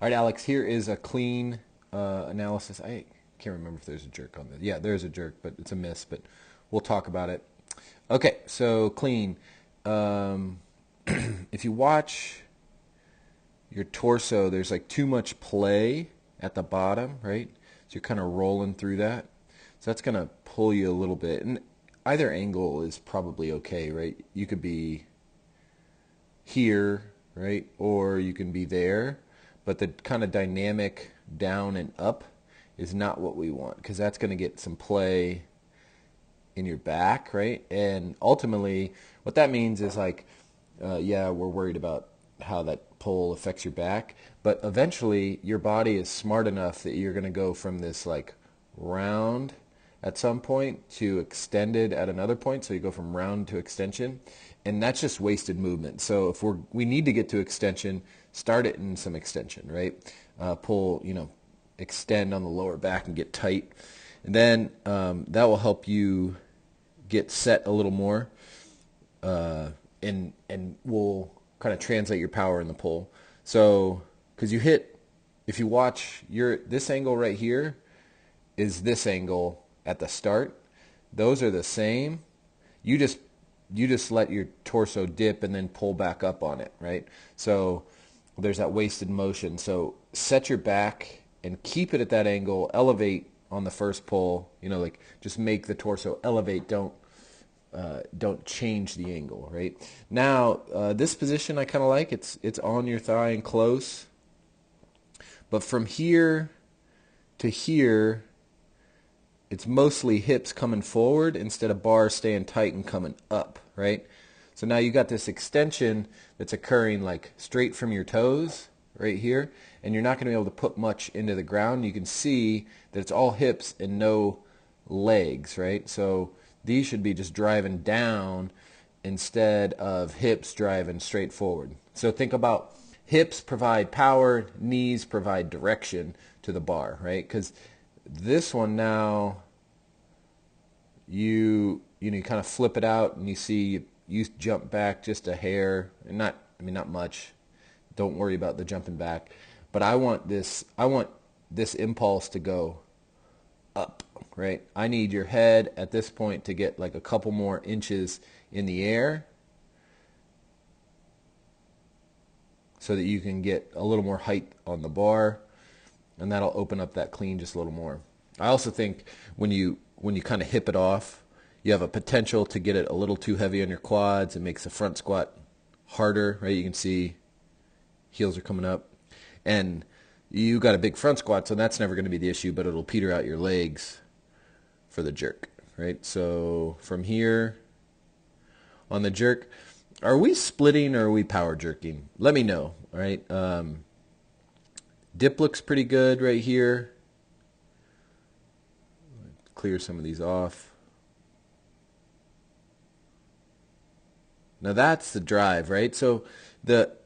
All right, Alex, here is a clean analysis. I can't remember if there's a jerk on this. Yeah, there's a jerk, but it's a miss, but we'll talk about it. Okay, so clean. Um, if you watch your torso, there's like too much play at the bottom, right? So you're kind of rolling through that. So that's going to pull you a little bit. And either angle is probably okay, right? You could be here, right? Or you can be there. But the kind of dynamic down and up is not what we want because that's going to get some play in your back, right? And ultimately, what that means is like, yeah, we're worried about how that pull affects your back, but eventually your body is smart enough that you're going to go from this like round at some point to extended at another point. So you go from round to extension, and that's just wasted movement. So if we need to get to extension, start it in some extension, right? Pull, extend on the lower back and get tight, and then that will help you get set a little more, and will kind of translate your power in the pull. So, because if you watch this angle right here is this angle at the start. Those are the same. You just let your torso dip and then pull back up on it, right? So there's that wasted motion. So set your back and keep it at that angle. Elevate on the first pull. Like just make the torso elevate. Don't change the angle, right? Now, this position I kind of like. It's on your thigh and close. But from here to here, it's mostly hips coming forward instead of bars staying tight and coming up, right? So now you got this extension that's occurring like straight from your toes right here, and you're not going to be able to put much into the ground. You can see that it's all hips and no legs, right? So these should be just driving down instead of hips driving straight forward. So think about hips provide power, knees provide direction to the bar, right? Because this one now, you kind of flip it out and you see you jump back just a hair, and not much. Don't worry about the jumping back, but I want this impulse to go up, right? I need your head at this point to get like a couple more inches in the air so that you can get a little more height on the bar, and that'll open up that clean just a little more. I also think when you kind of hip it off, you have a potential to get it a little too heavy on your quads. It makes the front squat harder, right? You can see heels are coming up, and you got a big front squat, so that's never going to be the issue, but it'll peter out your legs for the jerk, right? So from here on the jerk, are we splitting or are we power jerking? Let me know, all right? Dip looks pretty good right here. Clear some of these off. Now that's the drive, right? So the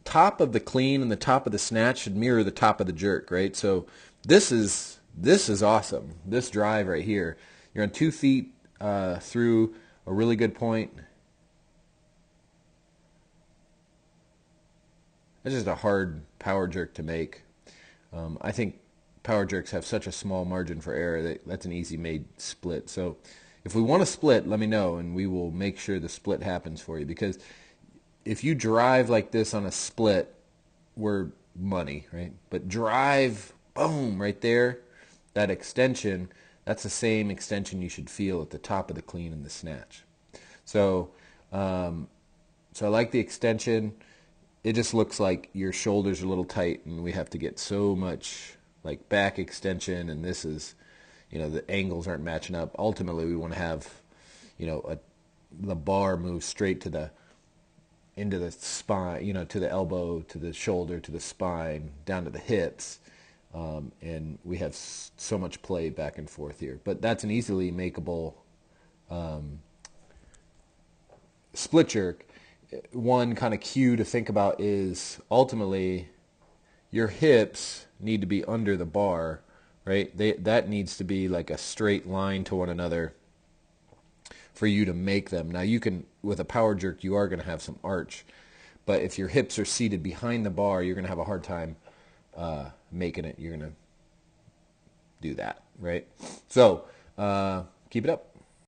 top of the clean and the top of the snatch should mirror the top of the jerk, right? So this is awesome. This drive right here. You're on 2 feet through a really good point. It's just a hard power jerk to make. I think power jerks have such a small margin for error that that's an easy made split. So if we want to split, let me know and we will make sure the split happens for you, because if you drive like this on a split, we're money, right? But drive, boom, right there, that extension, that's the same extension you should feel at the top of the clean and the snatch. So, so I like the extension. It just looks like your shoulders are a little tight, and we have to get so much like back extension, and this is, the angles aren't matching up. Ultimately, we want to have, the bar move straight to the into the spine, to the elbow, to the shoulder, to the spine, down to the hips, and we have so much play back and forth here. But that's an easily makeable split jerk. One kind of cue to think about is ultimately your hips need to be under the bar, right? That needs to be like a straight line to one another for you to make them. Now you can, with a power jerk, you are going to have some arch, But if your hips are seated behind the bar, you're going to have a hard time making it. You're going to do that, right? So keep it up.